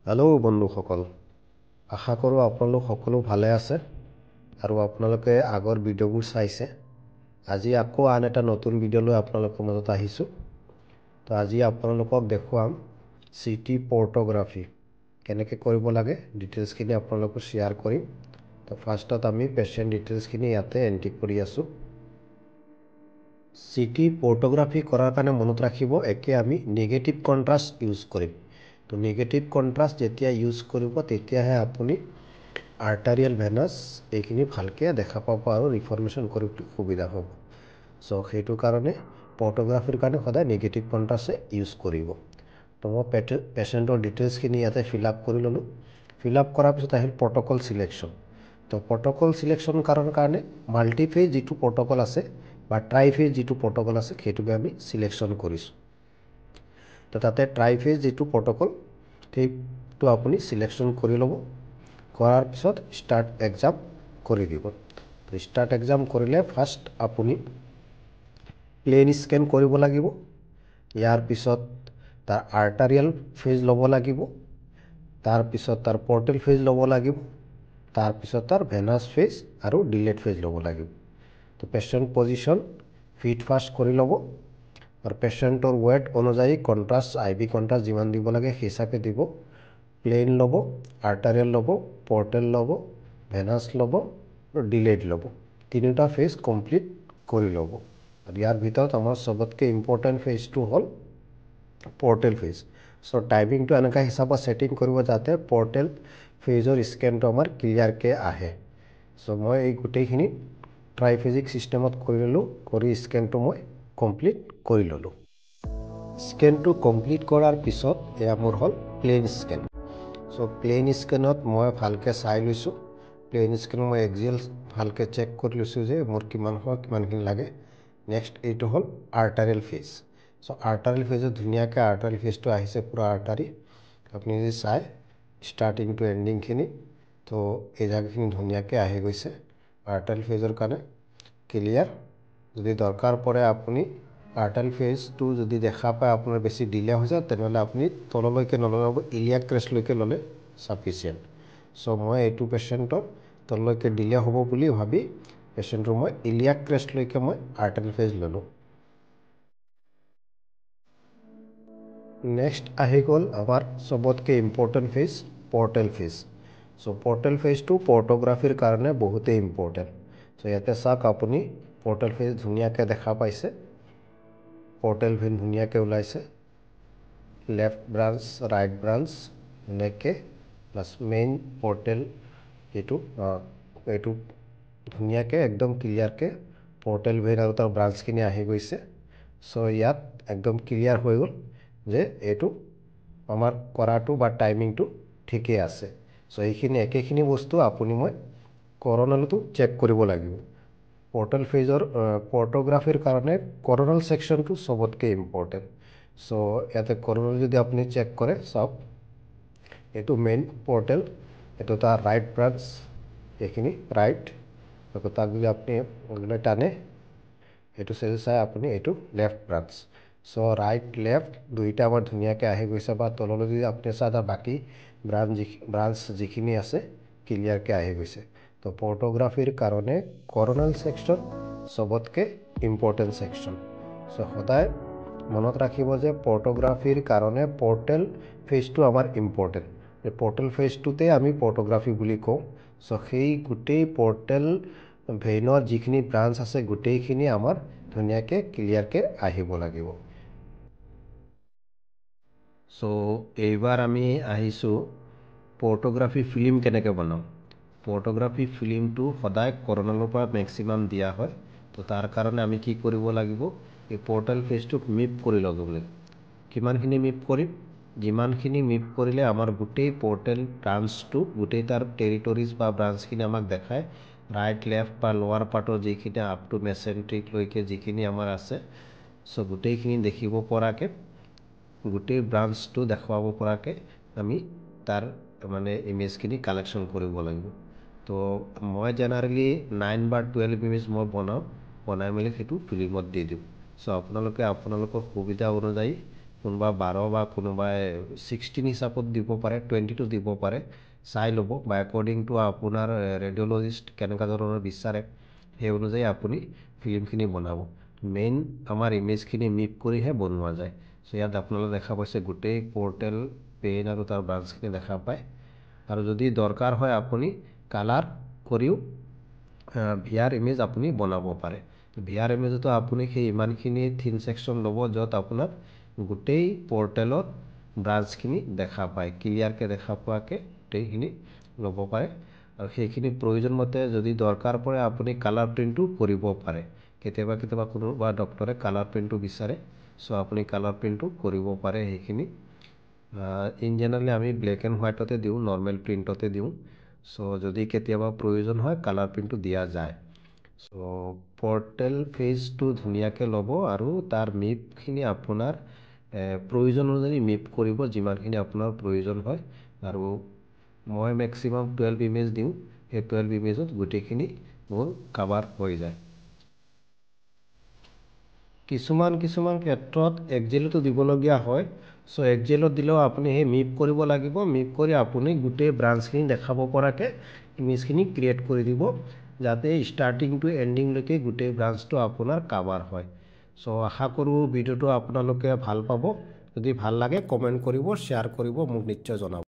Hello' বন্ধুসকল, আশা কৰোঁ আপোনালোক সকলো ভালে আছে আৰু আপোনালোকে আগৰ ভিডিঅ'বোৰ চাইছে। আজি আকৌ আন এটা নতুন ভিডিঅ' লৈ আপোনালোকৰ মাজত আহিছোঁ। তো আজি আপোনালোকক দেখুৱাম চিটি পৰ্টোগ্ৰাফী কেনেকৈ কৰিব লাগে, ডিটেইলছখিনি আপোনালোকক শ্বেয়াৰ কৰিম। তো ফাৰ্ষ্টত আমি পেচেণ্ট ডিটেইলছখিনি ইয়াতে এণ্ট্ৰি কৰি আছোঁ। চিটি পৰ্টোগ্ৰাফী কৰাৰ কাৰণে মনত ৰাখিব, একে আমি নিগেটিভ কণ্ট্ৰাষ্ট ইউজ কৰিম। তো নিগেটিভ কণ্ট্ৰাষ্ট যেতিয়া ইউজ কৰিব তেতিয়াহে আপুনি আৰ্টাৰিয়েল ভেনাছ এইখিনি ভালকৈ দেখা পাব আৰু ৰিফৰ্মেশ্যন কৰিবলৈ সুবিধা হ'ব। চ' সেইটো কাৰণে পৰ্টোগ্ৰাফীৰ কাৰণে সদায় নিগেটিভ কণ্ট্ৰাষ্টে ইউজ কৰিব। তো মই পেচেণ্টৰ ডিটেইলছখিনি ইয়াতে ফিল আপ কৰি ল'লোঁ। ফিল আপ কৰাৰ পিছত আহিল প্ৰট'কল চিলেকশ্যন। তো প্ৰট'কল চিলেকশ্যন কৰাৰ কাৰণে মাল্টিফেজ যিটো প্ৰট'কল আছে বা ট্ৰাইফেজ যিটো প্ৰট'কল আছে সেইটোকে আমি চিলেকশ্যন কৰিছোঁ। তো তাতে ট্ৰাইফেজ যিটো প্ৰট'কল সেইটো আপুনি চিলেকশ্যন কৰি ল'ব। কৰাৰ পিছত ষ্টাৰ্ট এক্সাম কৰি দিব। ষ্টাৰ্ট এক্সাম কৰিলে ফাৰ্ষ্ট আপুনি প্লেন স্কেন কৰিব লাগিব। ইয়াৰ পিছত তাৰ আৰ্টাৰিয়েল ফেজ ল'ব লাগিব। তাৰপিছত তাৰ পৰ্টেল ফেজ ল'ব লাগিব। তাৰপিছত তাৰ ভেনাছ ফেজ আৰু ডিলেট ফেজ ল'ব লাগিব। তো পেচেণ্ট পজিশ্যন ফিট ফাৰ্ষ্ট কৰি ল'ব আৰু পেচেণ্টৰ ৱেট অনুযায়ী কণ্ট্ৰাষ্ট IV কণ্ট্ৰাষ্ট যিমান দিব লাগে সেই হিচাপে দিব। প্লেন ল'ব, আৰ্টাৰিয়েল ল'ব, পৰ্টেল ল'ব, ভেনাছ ল'ব আৰু ডিলেট ল'ব। তিনিটা ফেজ কমপ্লিট কৰি ল'ব। আৰু ইয়াৰ ভিতৰত আমাৰ চবতকৈ ইম্পৰ্টেণ্ট ফেজটো হ'ল পৰ্টেল ফেজ। চ' টাইমিংটো এনেকুৱা হিচাপত ছেটিং কৰিব যাতে পৰ্টেল ফেজৰ স্কেনটো আমাৰ ক্লিয়াৰকৈ আহে। চ' মই এই গোটেইখিনি ট্ৰাইফেজিক ছিষ্টেমত কৰি ল'লোঁ, কৰি স্কেনটো মই কমপ্লিট কৰি ল'লোঁ। স্কেনটো কমপ্লিট কৰাৰ পিছত এয়া মোৰ হ'ল প্লেন স্কেন। চ' প্লেন স্কেনত মই ভালকৈ চাই লৈছোঁ। প্লেন স্কেনত মই এক্সিয়েল ভালকৈ চেক কৰি লৈছোঁ যে মোৰ কিমান হয়, কিমানখিনি লাগে। নেক্সট এইটো হ'ল আৰ্টাৰিয়েল ফেজ। চ' আৰ্টাৰিয়েল ফেজত ধুনীয়াকৈ আৰ্টাৰিয়েল ফেজটো আহিছে, পূৰা আৰ্টাৰি। আপুনি যদি চাই ষ্টাৰ্টিং টু এণ্ডিংখিনি, তো এই জেগাখিনি ধুনীয়াকৈ আহি গৈছে। আৰ্টাৰিয়েল ফেজৰ কাৰণে ক্লিয়াৰ। যদি দৰকাৰ পৰে আপুনি আৰ্টাৰিয়েল ফেজটো যদি দেখা পায় আপোনাৰ বেছি ডিলে হৈছে, তেনেহ'লে আপুনি তললৈকে নল'ব, ইলিয়াক ক্ৰেষ্টলৈকে ল'লে ছাফিচিয়েণ্ট। চ' মই এইটো পেচেণ্টৰ তললৈকে ডিলে হ'ব বুলি ভাবি পেচেণ্টৰ মই ইলিয়াক ক্ৰেষ্টলৈকে মই আৰ্টাৰিয়েল ফেজ ল'লোঁ। নেক্সট আহি গ'ল আমাৰ চবতকৈ ইম্পৰ্টেণ্ট ফেজ, পৰ্টেল ফেজ। চ' পৰ্টেল ফেজটো পৰ্টোগ্ৰাফীৰ কাৰণে বহুতেই ইম্পৰ্টেণ্ট। চ' ইয়াতে চাওক আপুনি পৰ্টেল ফেজ ধুনীয়াকৈ দেখা পাইছে। পৰ্টেল ভেইন ধুনীয়াকৈ ওলাইছে। লেফ্ট ব্ৰাঞ্চ, ৰাইট ব্ৰাঞ্চ এনেকৈ প্লাছ মেইন পৰ্টেল এইটো ধুনীয়াকৈ একদম ক্লিয়াৰকৈ পৰ্টেল ভেইন আৰু তাৰ ব্ৰাঞ্চখিনি আহি গৈছে। চ' ইয়াত একদম ক্লিয়াৰ হৈ গ'ল যে এইটো আমাৰ কৰাটো বা টাইমিংটো ঠিকেই আছে। চ' এইখিনি একেখিনি বস্তু আপুনি মই কৰ'নেলতো চেক কৰিব লাগিব। পৰ্টেল ফেজৰ পৰ্টোগ্ৰাফীৰ কাৰণে কৰ'নেল ছেকশ্যনটো চবতকৈ ইম্পৰ্টেণ্ট। চ' ইয়াতে কৰ'নেল যদি আপুনি চেক কৰে, চাওক এইটো মেইন পৰ্টেল, এইটো তাৰ ৰাইট ব্ৰাঞ্চ, এইখিনি ৰাইট। আকৌ তাক যদি আপুনি টানে এইটো চাইডে চাই আপুনি এইটো লেফ্ট ব্ৰাঞ্চ। চ' ৰাইট লেফ্ট দুইটা আমাৰ ধুনীয়াকৈ আহি গৈছে, বা তললৈ যদি আপুনি চাই তাৰ বাকী ব্ৰাঞ্চ যিখিনি আছে ক্লিয়াৰকৈ আহি গৈছে। তো পৰ্টোগ্ৰাফীৰ কাৰণে কৰ'নেল ছেকশ্যন চবতকৈ ইম্পৰ্টেণ্ট ছেকশ্যন। চ' সদায় মনত ৰাখিব যে পৰ্টোগ্ৰাফীৰ কাৰণে পৰ্টেল ফেজটো আমাৰ ইম্পৰ্টেণ্ট। এই পৰ্টেল ফেজটোতে আমি পৰ্টোগ্ৰাফী বুলি কওঁ। চ' সেই গোটেই পৰ্টেল ভেইনৰ যিখিনি ব্ৰাঞ্চ আছে গোটেইখিনি আমাৰ ধুনীয়াকৈ ক্লিয়াৰকৈ আহিব লাগিব। চ' এইবাৰ আমি আহিছোঁ পৰ্টোগ্ৰাফী ফিল্ম কেনেকৈ বনাওঁ। পৰ্টোগ্ৰাফী ফিল্মটো সদায় কৰ'নেলৰ পৰা মেক্সিমাম দিয়া হয়। তো তাৰ কাৰণে আমি কি কৰিব লাগিব, এই পৰ্টেল ফেজটোক মিপ কৰি ল'ব লাগিব। কিমানখিনি মিপ কৰিম, যিমানখিনি মিপ কৰিলে আমাৰ গোটেই পৰ্টেল ব্ৰাঞ্চটো, গোটেই তাৰ টেৰিটৰিজ বা ব্ৰাঞ্চখিনি আমাক দেখায়। ৰাইট লেফ্ট বা লোৱাৰ পাৰ্টৰ যিখিনি আপ টু মেচেণ্ট্ৰিকলৈকে যিখিনি আমাৰ আছে, চ' গোটেইখিনি দেখিব পৰাকৈ, গোটেই ব্ৰাঞ্চটো দেখুৱাব পৰাকৈ আমি তাৰ মানে ইমেজখিনি কালেকশ্যন কৰিব লাগিব। তো মই জেনেৰেলি 9 বা 12 ইমেজ মই বনাই মেলি সেইটো ফিল্মত দি দিওঁ। চ' আপোনালোকে আপোনালোকৰ সুবিধা অনুযায়ী কোনোবা 12 বা কোনোবাই 16 হিচাপত দিব পাৰে 22 দিব পাৰে চাই ল'ব বা একৰ্ডিং টু আপোনাৰ ৰেডিঅ'লজিষ্ট কেনেকুৱা ধৰণৰ বিচাৰে সেই অনুযায়ী আপুনি ফিল্মখিনি বনাব মেইন আমাৰ ইমেজখিনি মিপ কৰিহে বনোৱা যায় চ' ইয়াত আপোনালোকে দেখা পাইছে গোটেই পৰ্টেল পেইন আৰু তাৰ ব্ৰাঞ্চখিনি দেখা পায় আৰু যদি দৰকাৰ হয় আপুনি কালাৰ কৰিও ভিআৰ ইমেজ আপুনি বনাব পাৰে ভিআৰ ইমেজতো আপুনি সেই ইমানখিনি থিন সেকশন ল'ব য'ত আপোনাৰ গোটেই পৰ্টেলত ব্ৰাঞ্চখিনি দেখা পায় ক্লিয়াৰকৈ দেখা পোৱাকৈ গোটেইখিনি ল'ব পাৰে আৰু সেইখিনি প্ৰয়োজন মতে যদি দৰকাৰ পৰে আপুনি কালাৰ প্ৰিণ্টটো কৰিব পাৰে কেতিয়াবা কোনোবা ডক্টৰে কালাৰ প্ৰিণ্টটো বিচাৰে চ' আপুনি কালাৰ প্ৰিণ্টটো কৰিব পাৰে সেইখিনি ইন জেনেৰেলি আমি ব্লেক এণ্ড হোৱাইটতে দিওঁ নৰ্মেল প্ৰিণ্টতে দিওঁ চ' যদি কেতিয়াবা প্ৰয়োজন হয় কালাৰ প্ৰিণ্টটো দিয়া যায় চ' পৰ্টেল পেজটো ধুনীয়াকৈ ল'ব আৰু তাৰ মিপখিনি আপোনাৰ প্ৰয়োজন অনুযায়ী মিপ কৰিব যিমানখিনি আপোনাৰ প্ৰয়োজন হয় আৰু মই মেক্সিমাম 12 ইমেজ দিওঁ সেই 12 ইমেজত গোটেইখিনি মোৰ কাভাৰ হৈ যায় কিছুমান ক্ষেত্ৰত এক্সেলতো দিবলগীয়া হয় চ' এক্সেলত দিলেও আপুনি সেই মিপ কৰিব লাগিব মিপ কৰি আপুনি গোটেই ব্ৰাঞ্চখিনি দেখাব পৰাকৈ ইমেজখিনি ক্ৰিয়েট কৰি দিব যাতে ষ্টাৰ্টিং টু এণ্ডিংলৈকে গোটেই ব্ৰাঞ্চটো আপোনাৰ কাভাৰ হয় চ' আশা কৰোঁ ভিডিঅ'টো আপোনালোকে ভাল পাব যদি ভাল লাগে কমেণ্ট কৰিব শ্বেয়াৰ কৰিব মোক নিশ্চয় জনাব